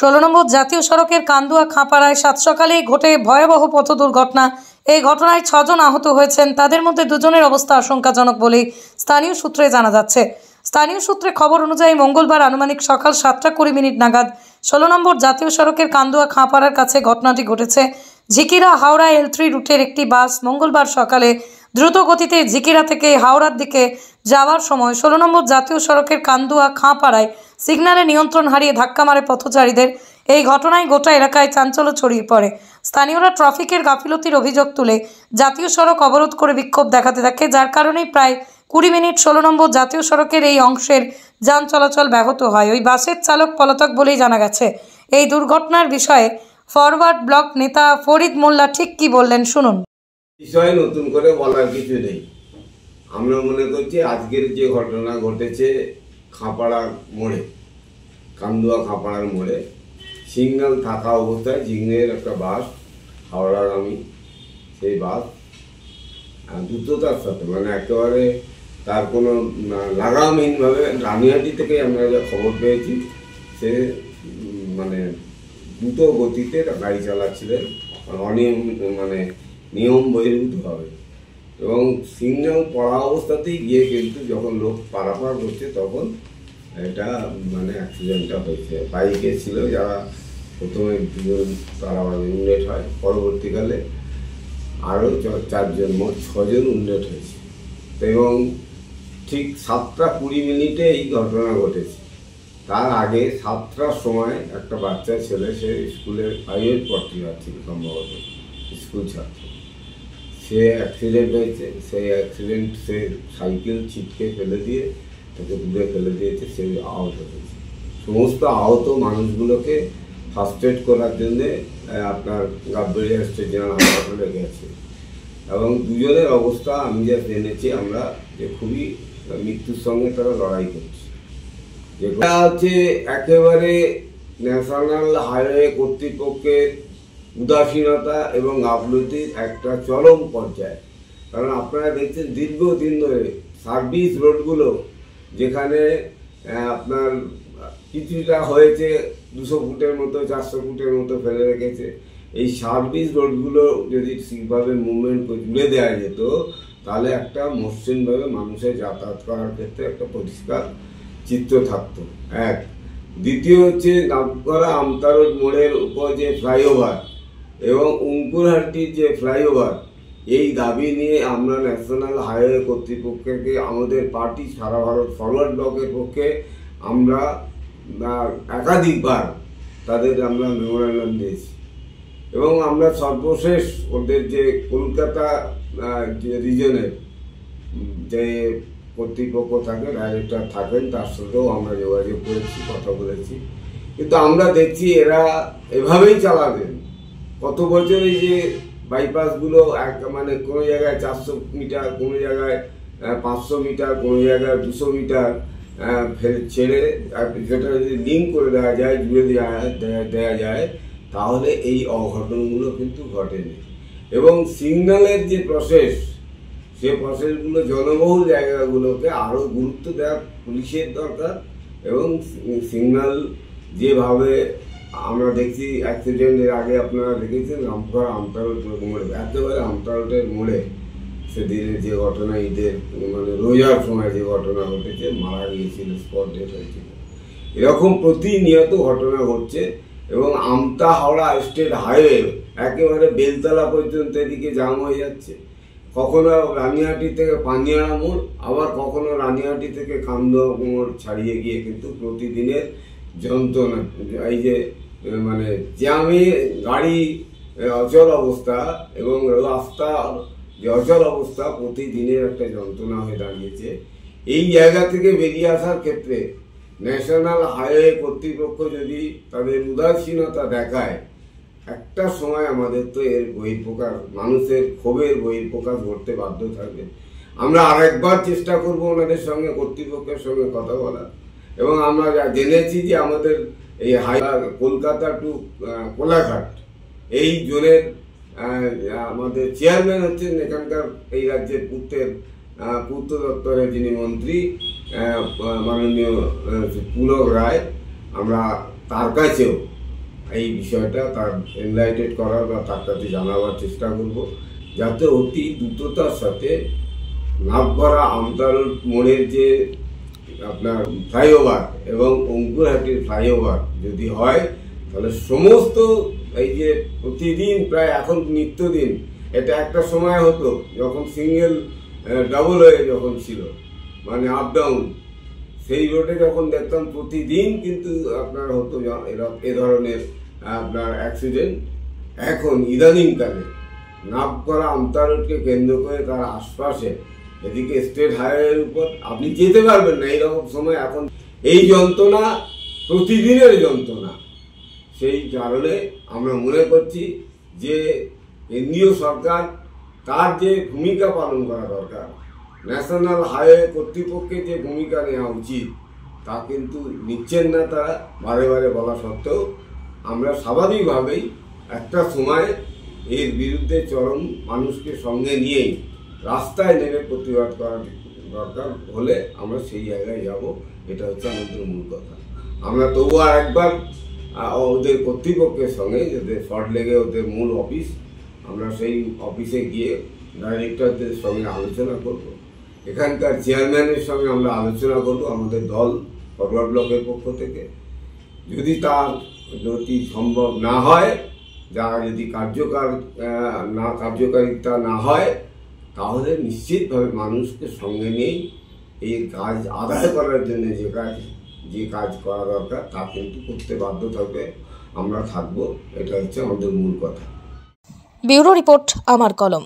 16 নম্বর জাতীয় সড়কের কান্দুয়া খাঁপাড়ায় সাত সকালেই ঘটে ভয়াবহ পথ দুর্ঘটনা। এই ঘটনায় 6 জন আহত হয়েছেন। তাদের মধ্যে 2 জনের অবস্থা আশঙ্কাজনক বলে স্থানীয় সূত্রে জানা যাচ্ছে। স্থানীয় সূত্রে খবর অনুযায়ী মঙ্গলবার আনুমানিক সকাল 7টা 20 মিনিট নাগাদ 16 নম্বর জাতীয় সড়কের কান্দুয়া খাঁপাড়ার কাছে ঘটনাটি ঘটেছে। ঝিকিরা হাওড়া L3 রুটের একটি বাস মঙ্গলবার সকালে দ্রুত গতিতে ঝিকিরা থেকে হাওড়ার দিকে যাওয়ার সময় 16 নম্বর জাতীয় সড়কের কান্দুয়া খাঁপাড়ায় সিগন্যালে নিয়ন্ত্রণ হারিয়ে ধাক্কা মারে পথচারীদের। এই ঘটনায় গোটা এলাকায় চাঞ্চল্য ছড়িয়ে পড়ে। স্থানীয়রা ট্রাফিকের গাফিলতির অভিযোগ তুলে জাতীয় সড়ক অবরোধ করে বিক্ষোভ দেখাতে থাকে, যার কারণেই প্রায় 20 মিনিট 16 নম্বর জাতীয় সড়কের এই অংশের যান চলাচল ব্যাহত হয়। ওই বাসের চালক পলাতক বলেই জানা গেছে। এই দুর্ঘটনার বিষয়ে ফরওয়ার্ড ব্লক নেতা ফরিদ মোল্লা ঠিক কি বললেন শুনুন। বিষয় নতুন করে বলার কিছু নেই। আমরা মনে করছি আজকের যে ঘটনা ঘটেছে খাঁপাড়ার মোড়ে, কান্দুয়া খাঁপাড়ার মোড়ে সিগন্যাল থাকা অবস্থায় জিগনের একটা বাস হাওড়াগামী, সেই বাস দ্রুততার সাথে মানে একেবারে তার কোনো লাগামহীনভাবে রানিহাটি থেকে আমরা যা খবর পেয়েছি সে মানে দ্রুত গতিতে গাড়ি চালাচ্ছিলেন, নিয়ম বহির্ভূতভাবে, এবং সিগন্যাল পড়া অবস্থাতেই গিয়ে কিন্তু যখন লোক পারাপার করছে তখন এটা অ্যাক্সিডেন্টটা হয়েছে। বাইকে ছিল যারা প্রথমে 2 জন তারা উন্ডেট হয়, পরবর্তীকালে আরও 4 জন, মোট 6 জন উন্ডেট হয়েছে। এবং ঠিক 7টা 20 মিনিটে এই ঘটনা ঘটেছে। তার আগে 7টার সময় একটা বাচ্চা ছেলে, সে স্কুলে 5 পড়তে যাচ্ছিল সম্ভবত, স্কুল ছাত্র, সে অ্যাক্সিডেন্ট হয়েছে। সেই অ্যাক্সিডেন্ট সে সাইকেল ছিটকে ফেলে দিয়ে তাকে দূরে ফেলে দিয়েছে, সে আহত হয়েছে। সমস্ত আহত মানুষগুলোকে ফার্স্ট এড করার জন্যে আপনার গাববেড়িয়া স্টেট জেনারেল হাসপাতালে গেছে, এবং 2 জনের অবস্থা আমি যা জেনেছি আমরা যে খুবই মৃত্যুর সঙ্গে তারা লড়াই করছে। যেটা হচ্ছে একেবারে ন্যাশনাল হাইওয়ে কর্তৃপক্ষের উদাসীনতা এবং গাফলতির একটা চরম পর্যায়ে। কারণ আপনারা দেখছেন দীর্ঘদিন ধরে সার্ভিস রোডগুলো, যেখানে আপনার কিছুটা হয়েছে 200 ফুটের মতো 400 ফুটের মতো ফেলে রেখেছে, এই সার্ভিস রোডগুলো যদি ঠিকভাবে মুভমেন্ট জুড়ে দেওয়া যেত তাহলে একটা মসৃণভাবে মানুষের যাতায়াত করার ক্ষেত্রে একটা পরিষ্কার চিত্র থাকতো। এক, দ্বিতীয় হচ্ছে নামকরা আমতারোড মোড়ের উপর যে ফ্লাইওভার এবং উঙ্কুরহাটির যে ফ্লাইওভার, এই দাবি নিয়ে আমরা ন্যাশনাল হাইওয়ে কর্তৃপক্ষকে, আমাদের পার্টি সারা ভারত ফরওয়ার্ড ব্লকের পক্ষে আমরা একাধিকবার তাদের আমরা মেমোরান্ডাম দিয়েছি। এবং আমরা সর্বশেষ ওদের যে কলকাতা যে রিজনের যে কর্তৃপক্ষ থাকে, ডাইরেক্টর থাকেন, তার সাথেও আমরা যোগাযোগ করেছি, কথা বলেছি। কিন্তু আমরা দেখছি এরা এভাবেই চালাবেন। কত বছর এই যে বাইপাসগুলো কোনো জায়গায় 400 মিটার, কোনো জায়গায় 500 মিটার, কোনো জায়গায় 200 মিটার ছেড়ে যেটা যদি লিঙ্ক করে দেওয়া যায়, জুড়ে দেওয়া যায়, তাহলে এই অঘটনগুলো কিন্তু ঘটেনি। এবং সিগন্যালের যে প্রসেস, সে প্রসেসগুলো জনবহুল জায়গাগুলোকে আরও গুরুত্ব দেওয়া পুলিশের দরকার। এবং সিগন্যাল যেভাবে আমরা দেখছি অ্যাক্সিডেন্টের আগে আপনারা দেখেছেন রামপুরহাট আমতারোড মোড়ে, একেবারে আমতারোডের মোড়ে সেদিনে যে ঘটনা, ঈদের রোজার সময় যে ঘটনা ঘটেছে, মারা গিয়েছিল, স্পট ডেথ হয়েছিল। এরকম প্রতিনিয়ত ঘটনা ঘটছে। এবং আমতা হাওড়া স্টেট হাইওয়ে একেবারে বেলতলা পর্যন্ত এদিকে জাম হয়ে যাচ্ছে। কখনো রানিহাটি থেকে পানিয়াড়া মোড়, আবার কখনো রানিহাটি থেকে কান্দুয়া মোড় ছাড়িয়ে গিয়ে কিন্তু প্রতিদিনের যন্ত্রণা, এই যে জ্যামে গাড়ি অচল অবস্থা এবং রাস্তা যে অচল অবস্থা, প্রতিদিনের একটা যন্ত্রণা হয়ে দাঁড়িয়েছে। এই জায়গা থেকে বেরিয়ে আসার ক্ষেত্রে ন্যাশনাল হাইওয়ে কর্তৃপক্ষ যদি তাদের উদাসীনতা দেখায়, একটা সময় আমাদের তো এর বহিঃপ্রকাশ, মানুষের ক্ষোভের বহিঃপ্রকাশ ঘটতে বাধ্য থাকবে। আমরা আরেকবার চেষ্টা করব ওনাদের সঙ্গে, কর্তৃপক্ষের সঙ্গে কথা বলার। এবং আমরা জেনেছি যে আমাদের এই কলকাতা টু কোলাঘাট এই জোনের আমাদের চেয়ারম্যান হচ্ছেন এখানকার এই রাজ্যের পূর্ত দপ্তরের যিনি মন্ত্রী, মাননীয় পুলক রায়। আমরা তার কাছেও এই বিষয়টা তার এনলাইটেড করার বা তার কাছে জানাবার চেষ্টা করব, যাতে অতি দ্রুততার সাথে নাভগড়া আমতাল মোড়ের যে আপনার ফ্লাইওভার এবং অঙ্কুরহাটির ফ্লাইওভার যদি হয়, তাহলে সমস্ত এই যে প্রতিদিন প্রায় এখন নিত্যদিন, এটা একটা সময় হতো যখন সিঙ্গেল ডাবল হয়ে যখন ছিল, মানে আপ ডাউন, সেই রোডে যখন দেখতাম প্রতিদিন কিন্তু আপনার হতো এ ধরনের আপনার অ্যাক্সিডেন্ট। এখন ইদানিংকালে নাভগড়া আমতা রোডকে কেন্দ্র করে তার আশপাশে এদিকে স্টেট হাইওয়ের উপর আপনি যেতে পারবেন না এইরকম সময়। এখন এই যন্ত্রণা প্রতিদিনের যন্ত্রণা। সেই কারণে আমরা মনে করছি যে কেন্দ্রীয় সরকার তার যে ভূমিকা পালন করা দরকার, ন্যাশনাল হাইওয়ে কর্তৃপক্ষের যে ভূমিকা নেওয়া উচিত, তা কিন্তু নিচ্ছেন না তারা। বারে বারে বলা সত্ত্বেও আমরা স্বাভাবিকভাবেই একটা সময় এর বিরুদ্ধে চরম মানুষকে সঙ্গে নিয়েই রাস্তায় নেমে প্রতিবাদ করা দরকার হলে আমরা সেই জায়গায় যাব। এটা হচ্ছে আমাদের মূল কথা। আমরা তবু আর একবার ওদের কর্তৃপক্ষের সঙ্গে, যাদের শর্ট লেগে ওদের মূল অফিস, আমরা সেই অফিসে গিয়ে ডাইরেক্টরদের সঙ্গে আলোচনা করব, এখানকার চেয়ারম্যানের সঙ্গে আমরা আলোচনা করব আমাদের দল ফরওয়ার্ড ব্লকের পক্ষ থেকে। যদি সম্ভব না হয়, যারা যদি কার্যকারিতা না হয়, তাহলে নিশ্চিতভাবে মানুষকে সঙ্গে নিয়েই এই কাজ আদায় করার জন্য যে কাজ করা দরকার তা কিন্তু করতে বাধ্য থাকবে, আমরা থাকবো। এটা হচ্ছে আমাদের মূল কথা। ব্যুরো রিপোর্ট, আমার কলম।